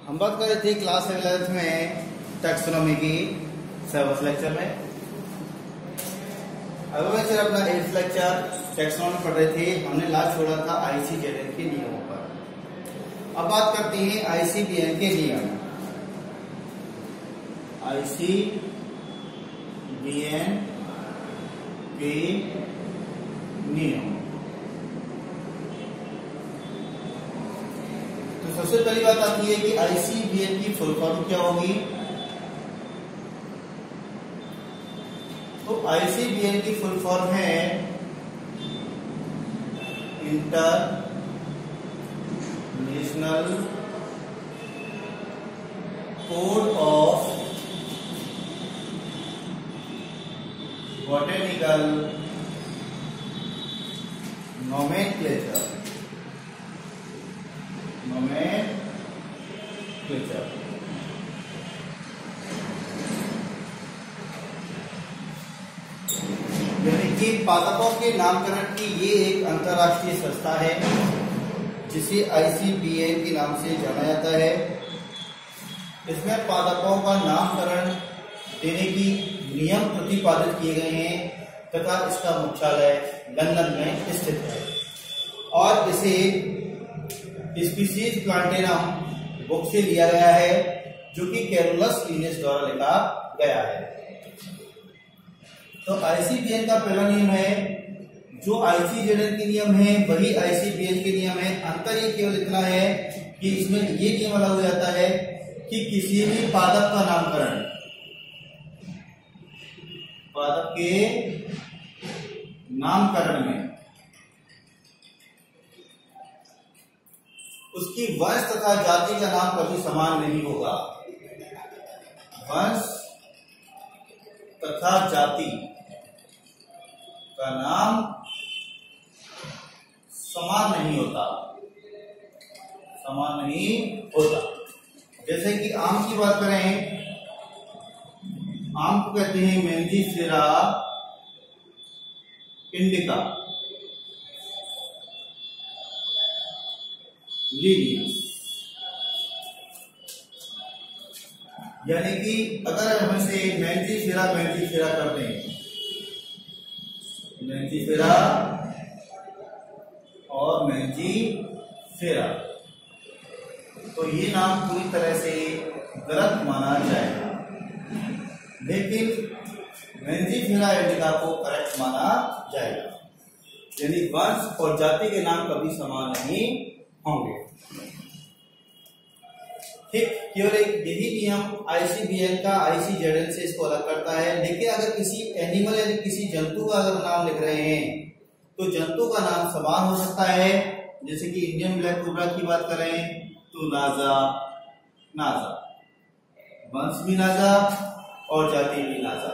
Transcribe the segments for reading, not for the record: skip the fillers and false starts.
हम बात कर रहे थे क्लास 11th में टैक्सोनॉमी की 7th लेक्चर में। अगला लेक्चर अपना 8th लेक्चर टैक्सोनॉमी पढ़ रहे थे। हमने लास्ट छोड़ा था आईसीजेएन के नियमों पर। अब बात करते हैं आईसीबीएन के नियम। आईसीबीएन के नियम। तो सबसे पहली बात आती है कि आईसीबीएन की फुल फॉर्म क्या होगी। तो आईसीबीएन की फुल फॉर्म है international code of botanical nomenclature. यानी कि पादपों के नामकरण की ये एक अंतरराष्ट्रीय संस्था है जिसे आईसीबीएन के नाम से जाना जाता है। इसमें पादपों का नामकरण देने की नियम प्रतिपादित किए गए हैं तथा इसका मुख्यालय लंदन में स्थित है और इसे स्पीशीज प्लांटेनम बुक से लिया गया है जो कि कैरोलस लिनेस द्वारा लिखा गया है। तो आईसीबीएन का पहला नियम है, जो आईसीजेएन के नियम है वही आईसीबीएन के नियम है। अंतर ये केवल इतना है कि इसमें ये नियम अलग हो जाता है कि किसी भी पादप का नामकरण पादप के नामकरण में उसकी वंश तथा जाति का नाम कभी समान नहीं होगा। वंश तथा जाति का नाम समान नहीं होता। जैसे कि आम की बात करें, आम को कहते हैं मेंजिफेरा इंडिका लीनियस। यानी कि अगर हम इसे मेंजिफेरा कर दें, मेंजिफेरा और मेंजिफेरा, तो ये नाम पूरी तरह से गलत माना जाएगा, लेकिन मेंजिफेरा इंडिका को करेक्ट माना जाएगा। यानी वंश और जाति के नाम कभी समान नहीं होंगे। ठीक, केवल एक यही नियम आईसीबीएन का आईसीजेएन से इसको अलग करता है। लेकिन अगर किसी एनिमल या किसी जंतु का अगर नाम लिख रहे हैं तो जंतु का नाम समान हो सकता है। जैसे कि इंडियन ब्लैक कोबरा की बात करें तो नाजा, वंश भी नाजा और जाति भी नाजा।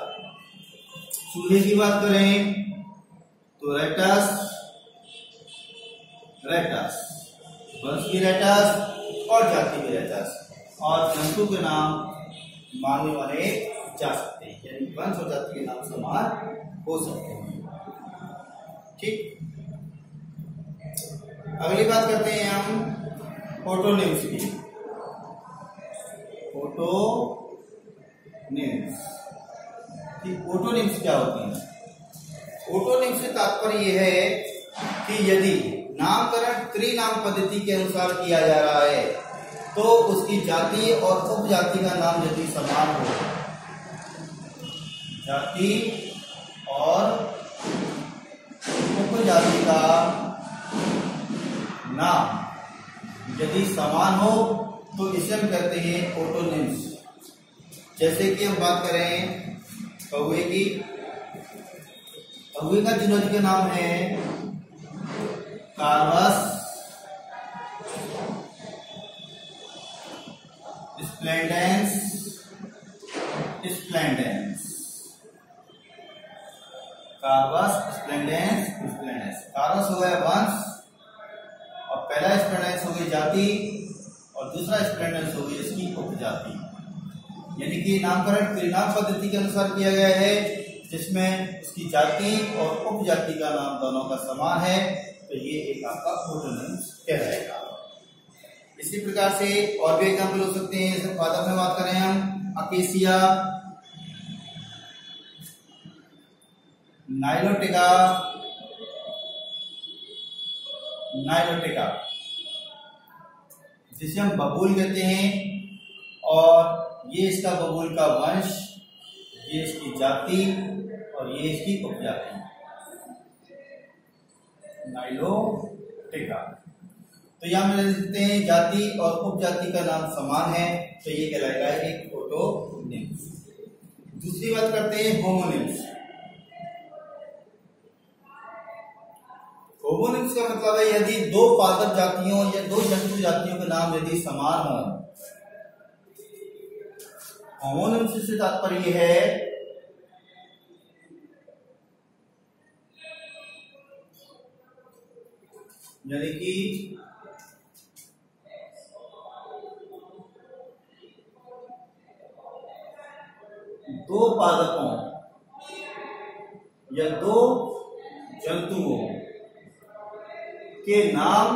चूहे की बात करें तो रेटस, वंश भी रेटस और जाति भी रेटस। और जंतु के नाम माने वाले जा सकते हैं, यानी वंश और जाति के नाम समान हो सकते हैं। ठीक, अगली बात करते हैं हम फोटोनिम्स की। फोटोनिम्स क्या होती हैं? फोटोनिम्स से तात्पर्य यह है कि यदि नामकरण त्रिनाम पद्धति के अनुसार किया जा रहा है तो उसकी जाति और उपजाति का नाम यदि समान हो, जाति और उपजाति का नाम यदि समान हो तो इसे हम कहते हैं फोटोनिम्स। जैसे कि हम बात करें कौवे की, कौवे का जिनोज का नाम है कार्बस स्प्लेंडेंस। कार्बस हो गया वंश और पहला स्प्लेंडेंस हो गई जाति और दूसरा स्प्लेंडेंस हो गई इसकी उपजाति। यानी कि नामकरण त्रिनाम पद्धति के अनुसार किया गया है जिसमें उसकी जाति और उपजाति का नाम दोनों का समान है, तो ये एक आपका फोटोनिम्स कहलाएगा। इसी प्रकार से और भी एग्जाम्पल हो सकते हैं। जैसे पादप में बात करें हम अकेसिया, नाइलोटिका, जिसे हम बबूल कहते हैं, और ये इसका बबूल का वंश, ये इसकी जाति और ये इसकी उपजाति, नाइलोटिका। तो यहाँ में लिखते हैं जाति और उपजाति का नाम समान है, तो ये कहलाएगा एक फोटोनिम्स। दूसरी बात करते हैं होमोनिम्स। होमोनिम्स का मतलब है यदि दो पादप जातियों या दो जंतु जातियों के नाम यदि समान हो। होमोनिम्स से तात्पर्य है यानी कि दो पादपों या दो जंतुओं के नाम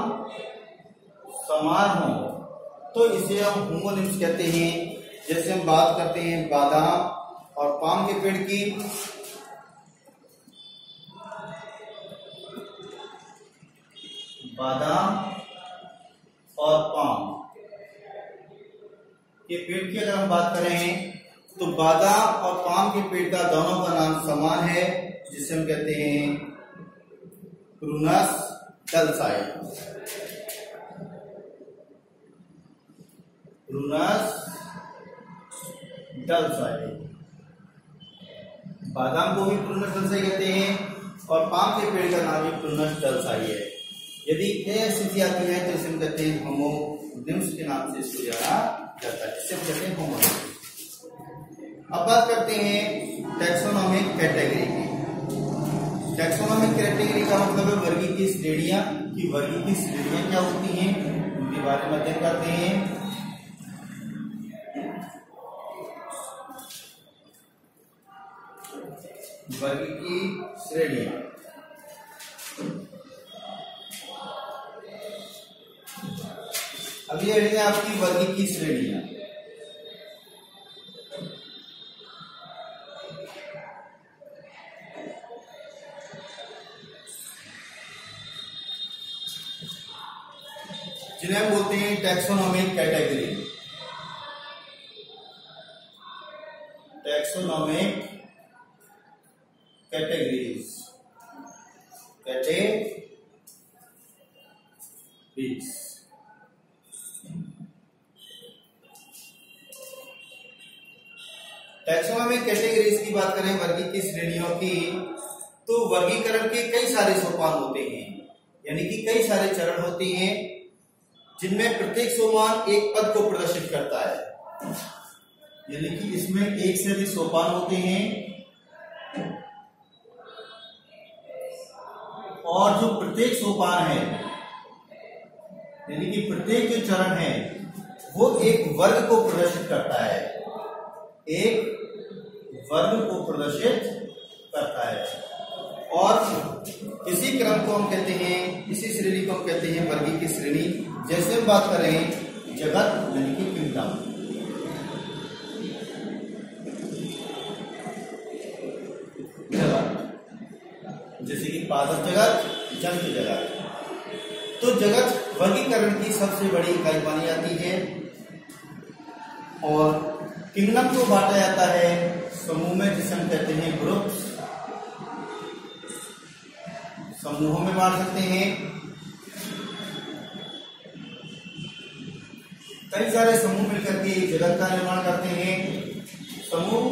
समान हो तो इसे हम होमोनिम्स कहते हैं। जैसे हम बात करते हैं बादाम और पाम के पेड़ की, बादाम और पाम के पेड़ की अगर हम बात करें तो बादाम और पाम के पेड़ का दोनों का नाम समान है, जिसे हम कहते हैं प्रूनस डल्साई। प्रूनस डल्साई, बादाम को भी प्रूनस डल्साई कहते हैं और पाम के पेड़ का नाम भी प्रूनस डल्साई है। यदि यह स्थिति आती है तो इसे हम कहते हैं होमोनिम्स के नाम से इसको जाना जाता है, इसे हम कहते हैं होमोनिम्स। अब बात करते हैं टैक्सोनॉमिक कैटेगरी की। टैक्सोनॉमिक कैटेगरी का मतलब है वर्गीय की श्रेणियां, कि वर्गीय की श्रेणियां क्या होती हैं उनके बारे में अध्ययन करते हैं। वर्गीय की श्रेणियां, अब ये है आपकी वर्गीय की श्रेणियां। जिन्हें हम बोलते हैं taxonomic category. Taxonomic categories, taxonomic categories की बात करें वर्गीय की श्रेणियों की, तो वर्गीकरण के कई सारे सोपान होते हैं, यानी कि कई सारे चरण होते हैं जिनमें प्रत्येक सोपान एक पद को प्रदर्शित करता है। यानी कि इसमें एक से अधिक सोपान होते हैं और जो प्रत्येक सोपान है यानी कि प्रत्येक जो चरण है वो एक वर्ग को प्रदर्शित करता है, एक वर्ग को प्रदर्शित करता है। और इसी क्रम को हम कहते हैं, इसी श्रेणी को हम कहते हैं वर्गीय की श्रेणी। जैसे हम बात करें जगत यानी कि किंगडम, जगत जैसे कि पादप जगत, जंतु जगत, तो जगत वर्गीकरण की सबसे बड़ी इकाई मानी जाती है। और किंगडम को बांटा जाता है समूह में, जिसे हम कहते हैं ग्रुप्स। समूहों में बांट सकते हैं, कई सारे समूह मिलकर के जगत का निर्माण करते हैं। समूह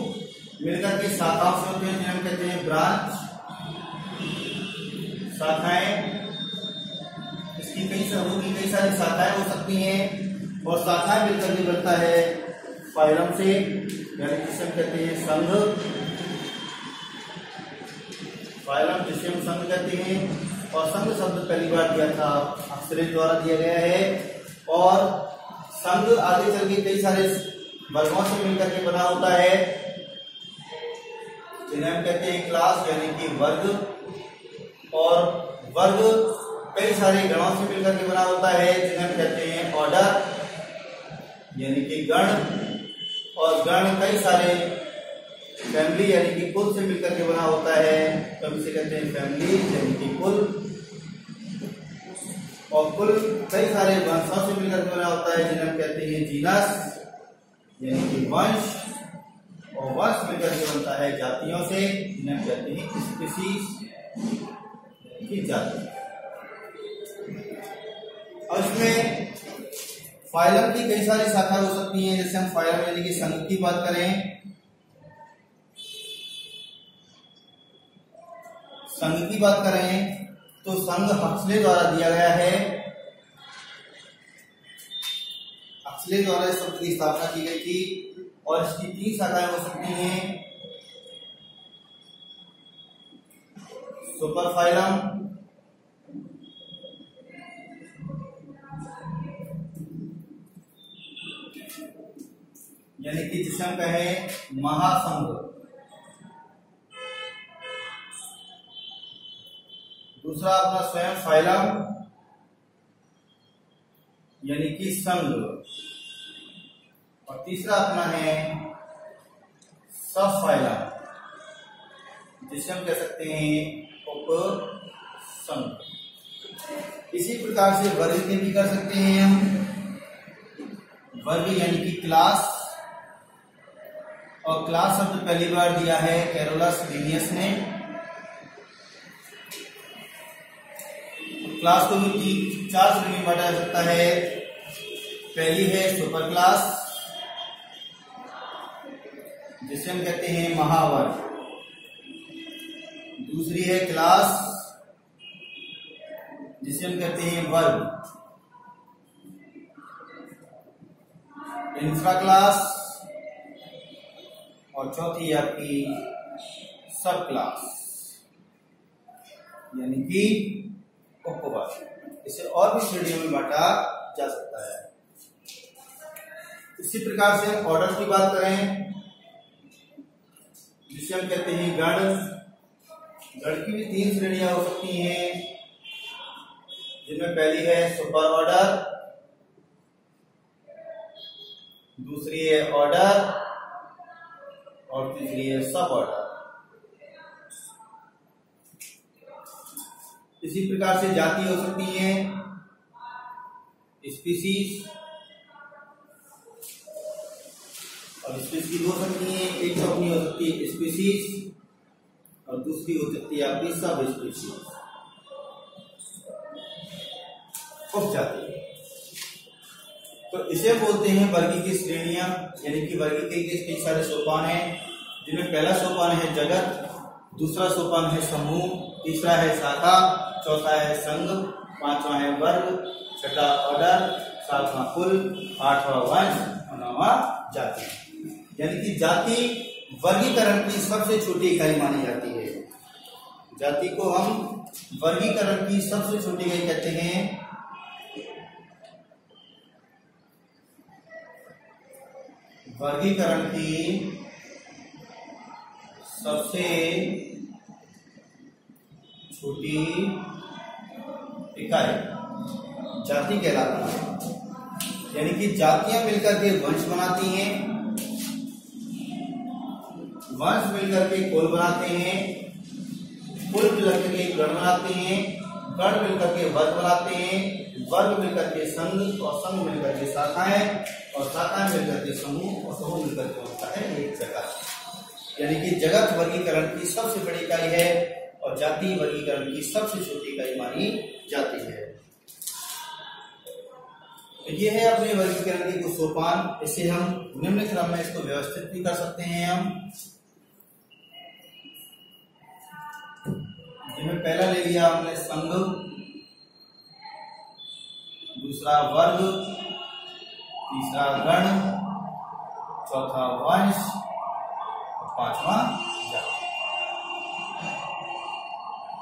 मिलकर के शाखाओं से होते हैं, जिन्हें हम कहते हैं ब्रांच, शाखाएं। इसकी कई सारी शाखाएं हो सकती हैं और शाखाएं मिलकर के बनता है फाइलम से, यानी जिसे हम कहते हैं संघ। फाइलम जिसे हम संघ कहते हैं, और संघ शब्द पहली बार दिया था अक्सरेट द्वारा दिया गया है। और संघ आगे चल के कई सारे वर्गों से मिलकर के बना होता है, जिन्हें हम कहते हैं क्लास यानी कि वर्ग। और वर्ग कई सारे गणों से मिलकर के बना होता है, जिन्हें हम कहते हैं ऑर्डर यानी कि गण, और गण कई सारे फैमिली यानी कि कुल से मिलकर के बना होता है, तो हम इसे कहते हैं फैमिली यानी कि कुल। और कुल कई सारे वंशों से मिलकर के बना होता है जिन्हें हम कहते हैं जीनस यानी कि वंश, और वंश मिलकर के बनता है जातियों से जिन्हें हम कहते हैं स्पीशीज यानी कि जाति। और इसमें फाइलम की कई सारी शाखा हो सकती हैं, जैसे हम फाइलम यानी कि संघ की बात करें, संघ की बात करें तो संघ हक्सले द्वारा दिया गया है। हक्सले द्वारा इस शब्द की स्थापना की गई थी, और इसकी 3 शाखाएं हो सकती हैं, सुपर फाइलम, यानी कि जिसे हम कहें महासंघ, दूसरा अपना स्वयं फाइलम यानी कि संघ, और तीसरा अपना है सब फाइलम जिसे हम कह सकते हैं उपसंघ। इसी प्रकार से वर्ग के भी कर सकते हैं हम, वर्ग यानी कि क्लास, और क्लास शब्द पहली बार दिया है कैरोलस लिनियस ने। क्लास को भी 4 श्रेणी में बांटा जा सकता है। पहली है सुपर क्लास जिसे हम कहते हैं महावर्ग, दूसरी है क्लास जिसे हम कहते हैं वर्ग, इंफ्रा क्लास, और चौथी है आपकी सब क्लास यानी कि उपवर्ग। इसे और भी श्रेणियों में बांटा जा सकता है। इसी प्रकार से ऑर्डर की बात करें जिसे हम कहते हैं गण, गण की भी 3 श्रेणियां हो सकती हैं, जिनमें पहली है सुपर ऑर्डर, दूसरी है ऑर्डर, और तीसरी है सब ऑर्डर। इसी प्रकार से जाति हो सकती है स्पीशीज, और स्पीशीज हो सकती है, एक तो अपनी हो सकती है स्पीशीज और दूसरी हो सकती है आपकी सब स्पीशीज, उपजाति। तो इसे बोलते हैं वर्गी की श्रेणियां, यानी कि वर्गी के कई सारे सोपान हैं, जिनमें पहला सोपान है जगत, दूसरा सोपान है समूह, तीसरा है शाखा, चौथा है संघ, पांचवा है वर्ग, छठा ऑर्डर, सातवां कुल, आठवां वंश, और नौवां जाति। यानी कि जाति वर्गीकरण की सबसे छोटी इकाई मानी जाती है। जाति को हम वर्गीकरण की सबसे छोटी इकाई कहते हैं। वर्गीकरण की सबसे छोटी इकाई जाति कहलाती है। यानी कि जातियां मिलकर के वंश बनाती हैं, वंश मिलकर के कुल बनाते हैं, कुल मिलकर के गण बनाते हैं, गण मिलकर के वर्ग बनाते हैं, वर्ग मिलकर के संघ, और संघ मिलकर के शाखाएं, और शाखाएं मिलकर के समूह, और समूह मिलकर के होता है एक जगत। यानी कि जगत वर्गीकरण की सबसे बड़ी इकाई है और जाति वर्गीकरण की सबसे छोटी इकाई मानी जाती है। ये है अपने वर्गीकरण के कुछ सोपान। इसे हम निम्न क्रम में इसको व्यवस्थित भी कर सकते हैं हम, जिसमें पहला ले लिया हमने संघ, दूसरा वर्ग, तीसरा गण, चौथा वंश, पांचवा जाति।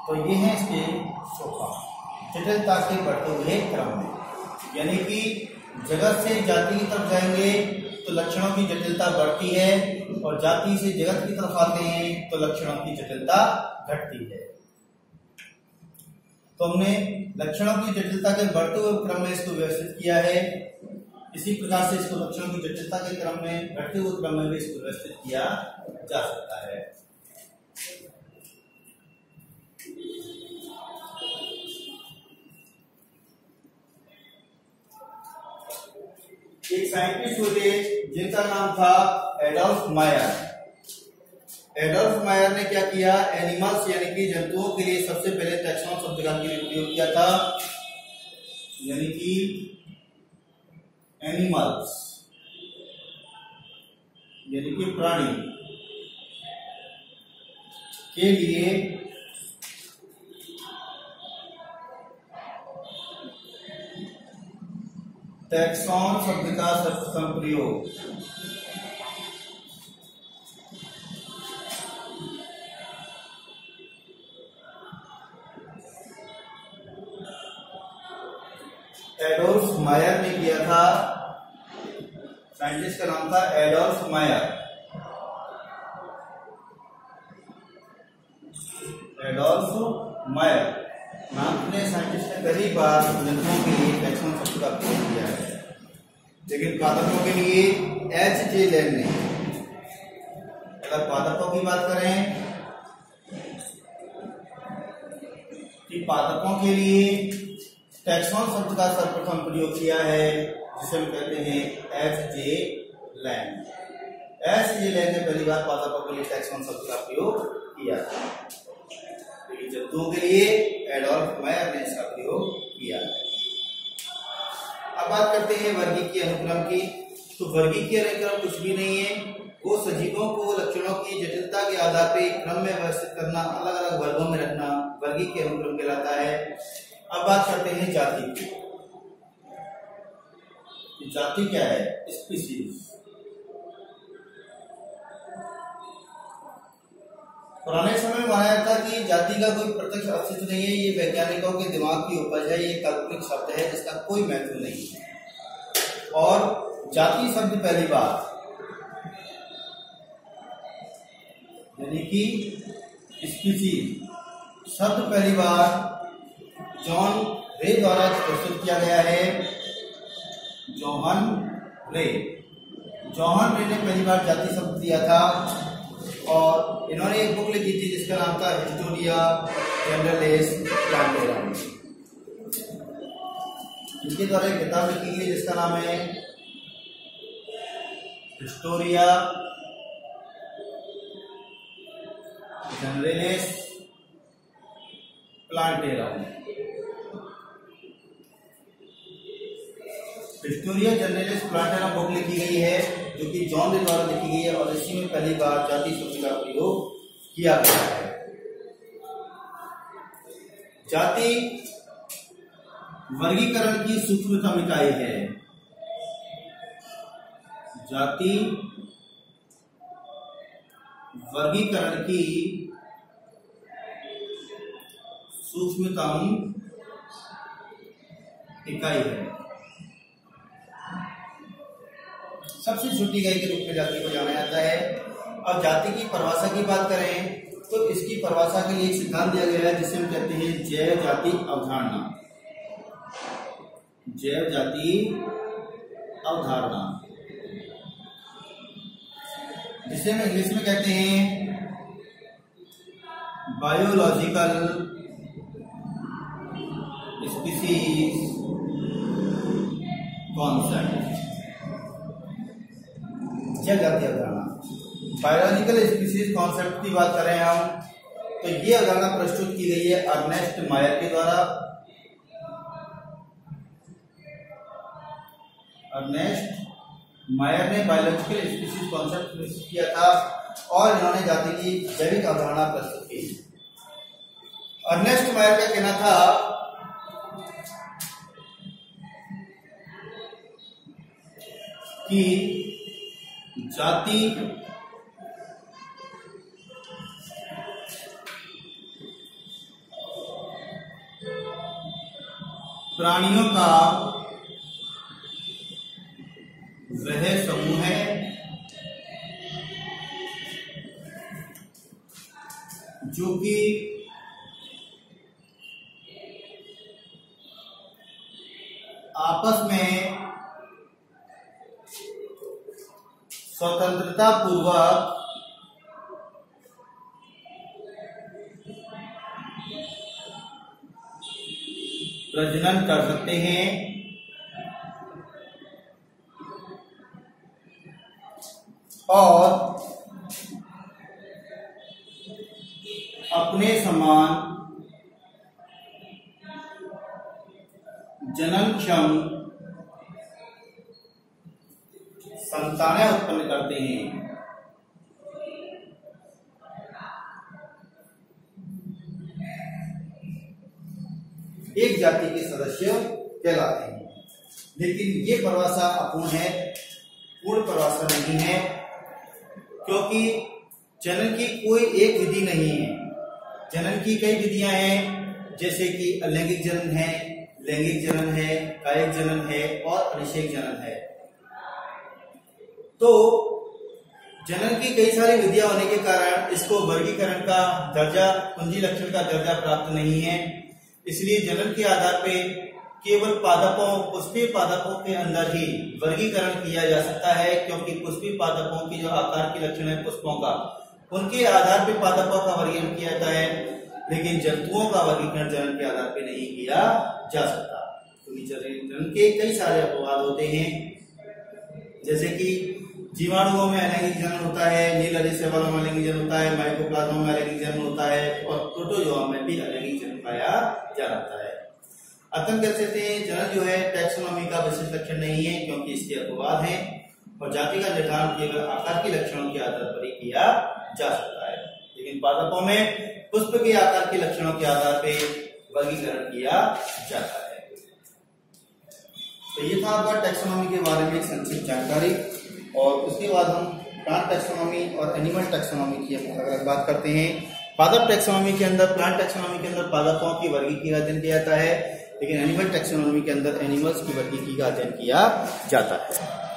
तो ये है इसके सोपान जटिलता के बढ़ते हुए क्रम में। यानी कि जगत से जाति की तरफ जाएंगे तो लक्षणों की जटिलता बढ़ती है, और जाति से जगत की तरफ आते हैं तो लक्षणों की जटिलता घटती है। तो हमने लक्षणों की जटिलता के बढ़ते हुए क्रम में इसको व्यवस्थित किया है। इसी प्रकार से इसको लक्षणों की जटिलता के क्रम में घटते हुए क्रम में भी इसको व्यवस्थित किया जा सकता है। एक साइंटिस्ट हुए जिनका नाम था एडोल्फ मायर। एडोल्फ मायर ने क्या किया, एनिमल्स यानी कि जंतुओं के लिए सबसे पहले टैक्सॉन शब्द का प्रयोग किया था, यानी कि एनिमल्स यानी कि प्राणी के लिए टैक्सॉन शब्द का सर्वप्रथम प्रयोग एडोल्फ मायर ने किया था। साइंटिस्ट का नाम था एडोल्फ मायर। एडोल्फ मायर नाम ने साइंटिस्ट ने पहली बार जंतुओं के लिए टैक्सॉन शब्द का प्रयोग किया है, लेकिन पादपों के लिए H.J. लैंड ने। अगर पादपों की बात करें कि पादपों के लिए टैक्सॉन शब्द का सर्वप्रथम प्रयोग किया है, जिसे हम कहते हैं H.J. लैंड। H.J. लैंड ने पहली बार पादपों के लिए टैक्सॉन शब्द का प्रयोग किया, लेकिन जंतुओं के लिए एडोल्फ मायर ने इसका प्रयोग किया। अब बात करते हैं वर्गीकीय अनुक्रम की। तो वर्गीकीय अनुक्रम कुछ भी नहीं है, वो सजीवों को लक्षणों की जटिलता के आधार पर क्रम में व्यवस्थित करना, अलग अलग वर्गों में रखना वर्गीकीय अनुक्रम कहलाता है। अब बात करते हैं जाति की। जाति क्या है? स्पीशीज। पुराने समय में माना जाता कि जाति का कोई प्रत्यक्ष अस्तित्व नहीं है, ये वैज्ञानिकों के दिमाग की उपज है, ये काल्पनिक शब्द है जिसका कोई महत्व नहीं है। और जाति शब्द पहली बार यानी कि स्पीशीज शब्द पहली बार जॉन रे द्वारा प्रस्तुत किया गया है। जॉन रे ने पहली बार जाति शब्द दिया था, और इन्होंने एक बुक लिखी थी जिसका नाम था हिस्टोरिया जनरलिस प्लांटेरम। इनके द्वारा एक किताब लिखी गई जिसका नाम है Historia Generalis Plantarum. Historia Generalis Plantarum book लिखी गई है, जो कि जॉन रे द्वारा लिखी गई है, और इसी में पहली बार जाति शब्द का प्रयोग किया गया है। जाति वर्गीकरण की सूक्ष्मतम इकाई है। जाति वर्गीकरण की सूक्ष्मतम इकाई है। सबसे छोटी इकाई के रूप में जाति को जाना जाता है। अब जाति की परिभाषा की बात करें तो इसकी परिभाषा के लिए एक सिद्धांत दिया गया है जिसे हम कहते हैं जैव जाति अवधारणा। जैव जाति अवधारणा, जिसे हम इंग्लिश में कहते हैं बायोलॉजिकल स्पीशीज कॉन्सेप्ट। जैव जाति अवधारणा, बायोलॉजिकल स्पीशीज कॉन्सेप्ट की बात करें हम, तो ये अवधारणा प्रस्तुत की गई है अर्नेस्ट मायर के द्वारा। अर्नेस्ट मायर ने बायोलॉजिकल स्पीशीज कॉन्सेप्ट प्रस्तुत किया था, और इन्होंने जाति की जैविक अवधारणा प्रस्तुत की। अर्नेस्ट मायर का कहना था कि जाति प्राणियों का वह समूह है जो कि स्वतंत्रता पूर्वक प्रजनन कर सकते हैं और अपने समान जननक्षम संतानें उत्पन्न करते हैं। एक जाति के सदस्य कहलाते हैं। लेकिन ये परिभाषा अपूर्ण है, पूर्ण परिभाषा नहीं है, क्योंकि जनन की कोई एक विधि नहीं है। जनन की कई विधियां हैं, जैसे कि अलैंगिक जनन है, लैंगिक जनन है, कायिक जनन है और अनिषेक जनन है। तो जनन की कई सारी विधियां होने के कारण इसको वर्गीकरण का दर्जा, कुंजी लक्षण का दर्जा प्राप्त नहीं है। इसलिए जनन के आधार पे केवल पादपों, पुष्पीय पादपों के अंदर ही वर्गीकरण किया जा सकता है, क्योंकि पुष्पीय पादपों की जो आकार के लक्षण है पुष्पों का, उनके आधार पे पादपों का वर्गीकरण किया जाता है, लेकिन जंतुओं का वर्गीकरण जनन के आधार पे नहीं किया जा सकता। क्योंकि जनन के कई सारे अपवाद होते हैं, जैसे कि जीवाणुओं में अलैंगिक जनन होता है, नील हरित वालों में अलैंगिक जनन होता है, माइकोप्लाज्मा में अलैंगिक जनन होता है और प्रोटोजोआ में भी अलैंगिक जनन पाया जाता है। अतः कह सकते हैं जनन जो है टैक्सोनॉमी का विशिष्ट लक्षण नहीं है, क्योंकि इसके अपवाद हैं और जाति का निर्धारण केवल आकार के लक्षणों के आधार पर ही किया जा सकता है। लेकिन पादपों में पुष्प के आकार के लक्षणों के आधार पर वर्गीकरण किया जाता है। तो ये था आपका टैक्सोनॉमी के बारे में संक्षिप्त जानकारी। और उसके बाद हम प्लांट टैक्सोनॉमी और एनिमल टैक्सोनॉमी की अगर बात करते हैं। पादप टैक्सोनॉमी के अंदर, प्लांट टैक्सोनॉमी के अंदर पादपों की वर्गीकरण का अध्ययन किया जाता है, लेकिन एनिमल टैक्सोनॉमी के अंदर एनिमल्स की वर्गीकरण का अध्ययन किया जाता है।